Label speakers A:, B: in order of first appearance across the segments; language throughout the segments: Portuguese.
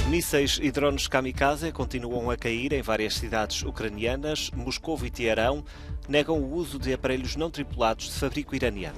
A: Mísseis e drones kamikaze continuam a cair em várias cidades ucranianas. Moscovo e Teherão negam o uso de aparelhos não tripulados de fabrico iraniano.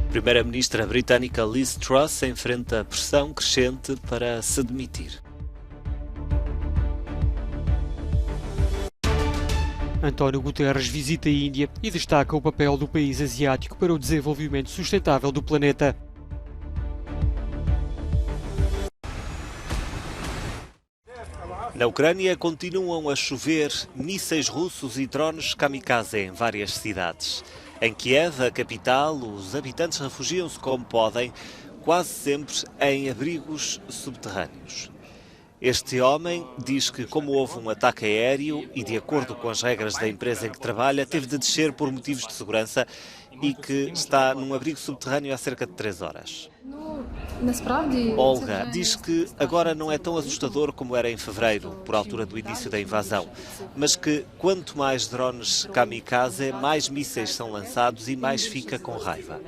A: Primeira-ministra britânica Liz Truss enfrenta pressão crescente para se demitir.
B: António Guterres visita a Índia e destaca o papel do país asiático para o desenvolvimento sustentável do planeta.
A: Na Ucrânia continuam a chover mísseis russos e drones kamikaze em várias cidades. Em Kiev, a capital, os habitantes refugiam-se como podem, quase sempre em abrigos subterrâneos. Este homem diz que, como houve um ataque aéreo e, de acordo com as regras da empresa em que trabalha, teve de descer por motivos de segurança e que está num abrigo subterrâneo há cerca de 3 horas. Olga diz que agora não é tão assustador como era em fevereiro, por altura do início da invasão, mas que quanto mais drones kamikaze, mais mísseis são lançados e mais fica com raiva.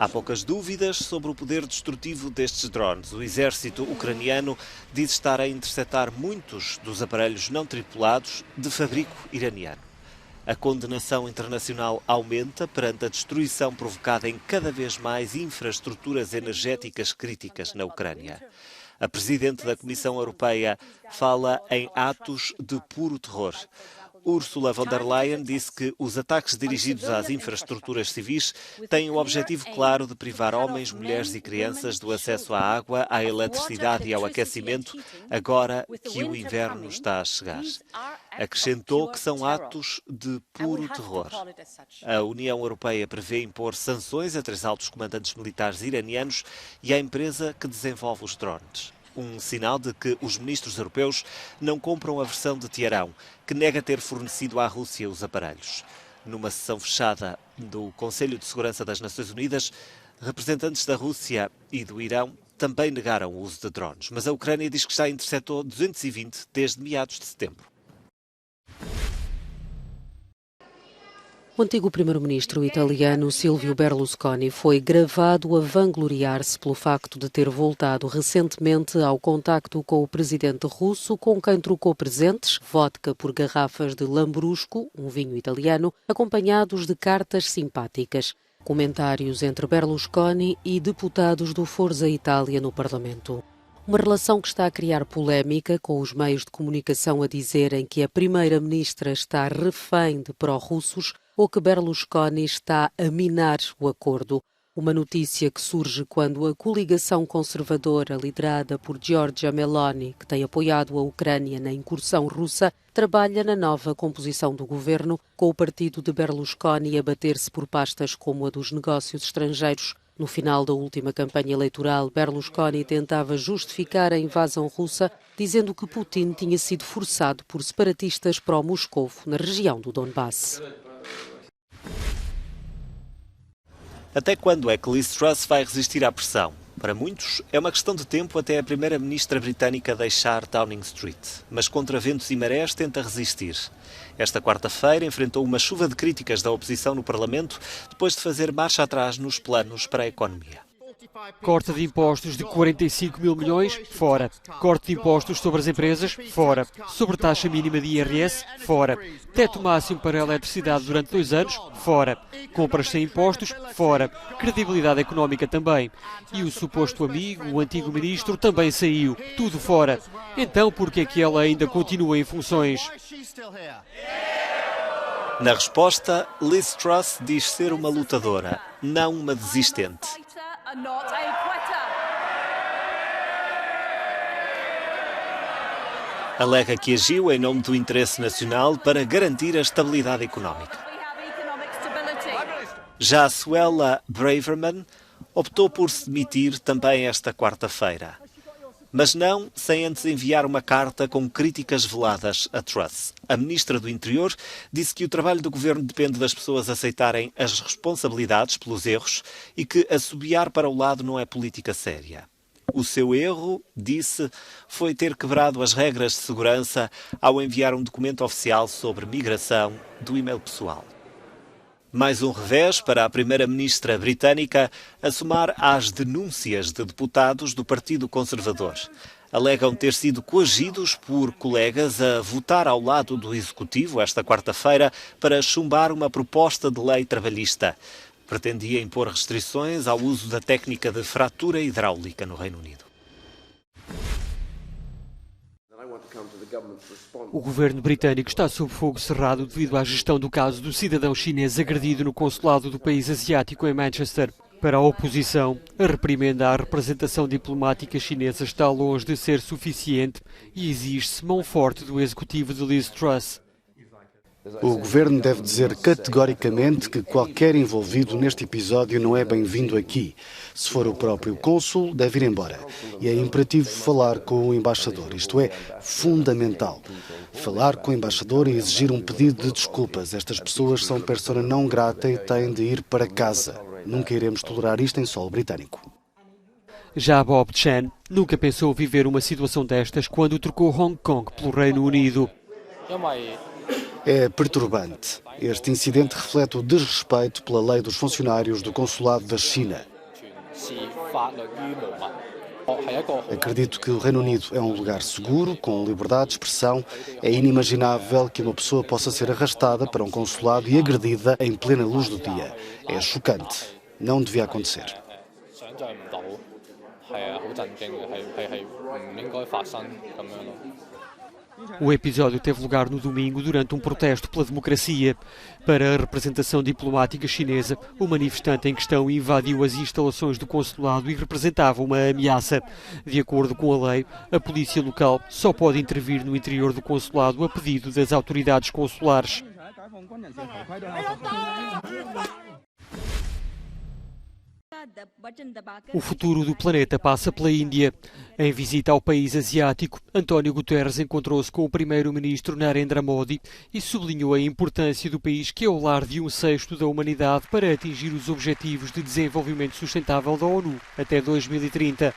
A: Há poucas dúvidas sobre o poder destrutivo destes drones. O exército ucraniano diz estar a interceptar muitos dos aparelhos não tripulados de fabrico iraniano. A condenação internacional aumenta perante a destruição provocada em cada vez mais infraestruturas energéticas críticas na Ucrânia. A Presidente da Comissão Europeia fala em atos de puro terror. Ursula von der Leyen disse que os ataques dirigidos às infraestruturas civis têm o objetivo claro de privar homens, mulheres e crianças do acesso à água, à eletricidade e ao aquecimento, agora que o inverno está a chegar. Acrescentou que são atos de puro terror. A União Europeia prevê impor sanções a 3 altos comandantes militares iranianos e à empresa que desenvolve os drones. Um sinal de que os ministros europeus não compram a versão de Teherão, que nega ter fornecido à Rússia os aparelhos. Numa sessão fechada do Conselho de Segurança das Nações Unidas, representantes da Rússia e do Irão também negaram o uso de drones, mas a Ucrânia diz que já interceptou 220 desde meados de setembro.
C: O antigo primeiro-ministro italiano Silvio Berlusconi foi gravado a vangloriar-se pelo facto de ter voltado recentemente ao contacto com o presidente russo, com quem trocou presentes, vodka por garrafas de Lambrusco, um vinho italiano, acompanhados de cartas simpáticas. Comentários entre Berlusconi e deputados do Forza Itália no Parlamento. Uma relação que está a criar polémica, com os meios de comunicação a dizerem que a primeira-ministra está refém de pró-russos ou que Berlusconi está a minar o acordo. Uma notícia que surge quando a coligação conservadora liderada por Giorgia Meloni, que tem apoiado a Ucrânia na incursão russa, trabalha na nova composição do governo, com o partido de Berlusconi a bater-se por pastas como a dos negócios estrangeiros. No final da última campanha eleitoral, Berlusconi tentava justificar a invasão russa, dizendo que Putin tinha sido forçado por separatistas pró-Moscovo na região do Donbass.
A: Até quando é que Liz Truss vai resistir à pressão? Para muitos, é uma questão de tempo até a primeira-ministra britânica deixar Downing Street. Mas contra ventos e marés tenta resistir. Esta quarta-feira enfrentou uma chuva de críticas da oposição no Parlamento depois de fazer marcha atrás nos planos para a economia.
B: Corte de impostos de 45 mil milhões, fora. Corte de impostos sobre as empresas, fora. Sobre taxa mínima de IRS, fora. Teto máximo para a eletricidade durante 2 anos, fora. Compras sem impostos, fora. Credibilidade económica também. E o suposto amigo, o antigo ministro, também saiu. Tudo fora. Então por que é que ela ainda continua em funções?
A: Na resposta, Liz Truss diz ser uma lutadora, não uma desistente. Alega que agiu em nome do interesse nacional para garantir a estabilidade económica. Já Suella Braverman optou por se demitir também esta quarta-feira. Mas não sem antes enviar uma carta com críticas veladas a Truss. A ministra do Interior disse que o trabalho do governo depende das pessoas aceitarem as responsabilidades pelos erros e que assobiar para o lado não é política séria. O seu erro, disse, foi ter quebrado as regras de segurança ao enviar um documento oficial sobre migração do e-mail pessoal. Mais um revés para a primeira-ministra britânica a somar às denúncias de deputados do Partido Conservador. Alegam ter sido coagidos por colegas a votar ao lado do Executivo esta quarta-feira para chumbar uma proposta de lei trabalhista. Pretendia impor restrições ao uso da técnica de fratura hidráulica no Reino Unido.
B: O governo britânico está sob fogo cerrado devido à gestão do caso do cidadão chinês agredido no consulado do país asiático em Manchester. Para a oposição, a reprimenda à representação diplomática chinesa está longe de ser suficiente e exige-se mão forte do executivo de Liz Truss.
D: O governo deve dizer categoricamente que qualquer envolvido neste episódio não é bem-vindo aqui. Se for o próprio cônsul, deve ir embora. E é imperativo falar com o embaixador. Isto é fundamental. Falar com o embaixador e exigir um pedido de desculpas. Estas pessoas são persona não grata e têm de ir para casa. Nunca iremos tolerar isto em solo britânico.
B: Já Bob Chan nunca pensou viver uma situação destas quando trocou Hong Kong pelo Reino Unido.
D: É perturbante. Este incidente reflete o desrespeito pela lei dos funcionários do Consulado da China. Acredito que o Reino Unido é um lugar seguro, com liberdade de expressão. É inimaginável que uma pessoa possa ser arrastada para um consulado e agredida em plena luz do dia. É chocante. Não devia acontecer.
B: O episódio teve lugar no domingo durante um protesto pela democracia. Para a representação diplomática chinesa, o manifestante em questão invadiu as instalações do consulado e representava uma ameaça. De acordo com a lei, a polícia local só pode intervir no interior do consulado a pedido das autoridades consulares. O futuro do planeta passa pela Índia. Em visita ao país asiático, António Guterres encontrou-se com o primeiro-ministro Narendra Modi e sublinhou a importância do país, que é o lar de 1/6 da humanidade, para atingir os Objetivos de Desenvolvimento Sustentável da ONU até 2030.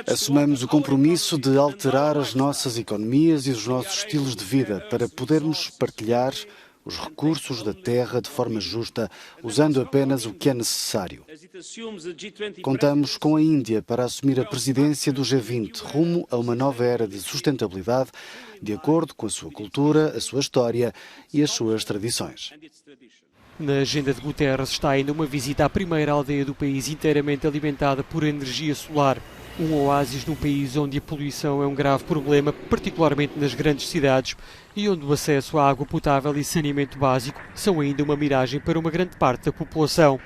D: Assumamos o compromisso de alterar as nossas economias e os nossos estilos de vida para podermos partilhar os recursos da terra de forma justa, usando apenas o que é necessário. Contamos com a Índia para assumir a presidência do G20, rumo a uma nova era de sustentabilidade, de acordo com a sua cultura, a sua história e as suas tradições.
B: Na agenda de Guterres está ainda uma visita à primeira aldeia do país inteiramente alimentada por energia solar. Um oásis num país onde a poluição é um grave problema, particularmente nas grandes cidades, e onde o acesso à água potável e saneamento básico são ainda uma miragem para uma grande parte da população.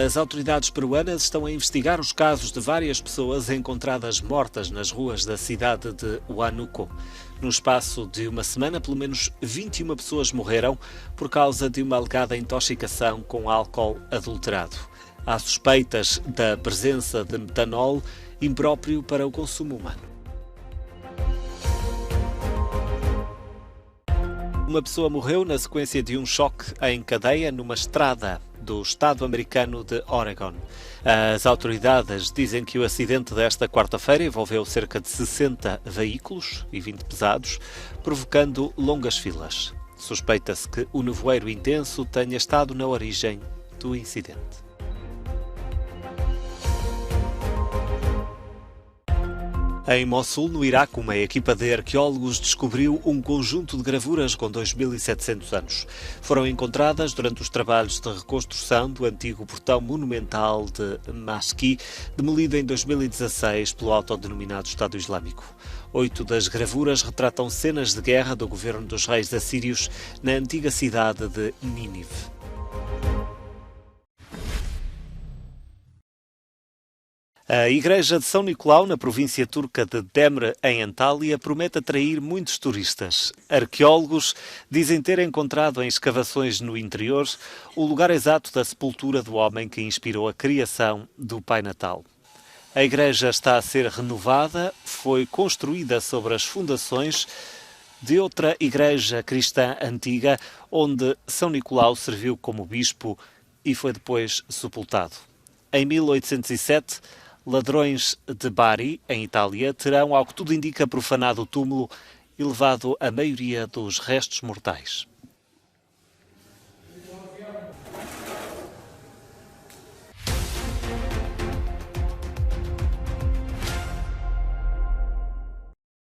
A: As autoridades peruanas estão a investigar os casos de várias pessoas encontradas mortas nas ruas da cidade de Huánuco. No espaço de uma semana, pelo menos 21 pessoas morreram por causa de uma alegada intoxicação com álcool adulterado. Há suspeitas da presença de metanol impróprio para o consumo humano. Uma pessoa morreu na sequência de um choque em cadeia numa estrada do estado americano de Oregon. As autoridades dizem que o acidente desta quarta-feira envolveu cerca de 60 veículos e 20 pesados, provocando longas filas. Suspeita-se que o nevoeiro intenso tenha estado na origem do incidente. Em Mossul, no Iraque, uma equipa de arqueólogos descobriu um conjunto de gravuras com 2.700 anos. Foram encontradas durante os trabalhos de reconstrução do antigo portão monumental de Mashki, demolido em 2016 pelo autodenominado Estado Islâmico. 8 das gravuras retratam cenas de guerra do governo dos reis assírios na antiga cidade de Nínive. A Igreja de São Nicolau, na província turca de Demre, em Antália, promete atrair muitos turistas. Arqueólogos dizem ter encontrado em escavações no interior o lugar exato da sepultura do homem que inspirou a criação do Pai Natal. A igreja está a ser renovada, foi construída sobre as fundações de outra igreja cristã antiga, onde São Nicolau serviu como bispo e foi depois sepultado. Em 1807, ladrões de Bari, em Itália, terão, ao que tudo indica, profanado o túmulo e levado a maioria dos restos mortais.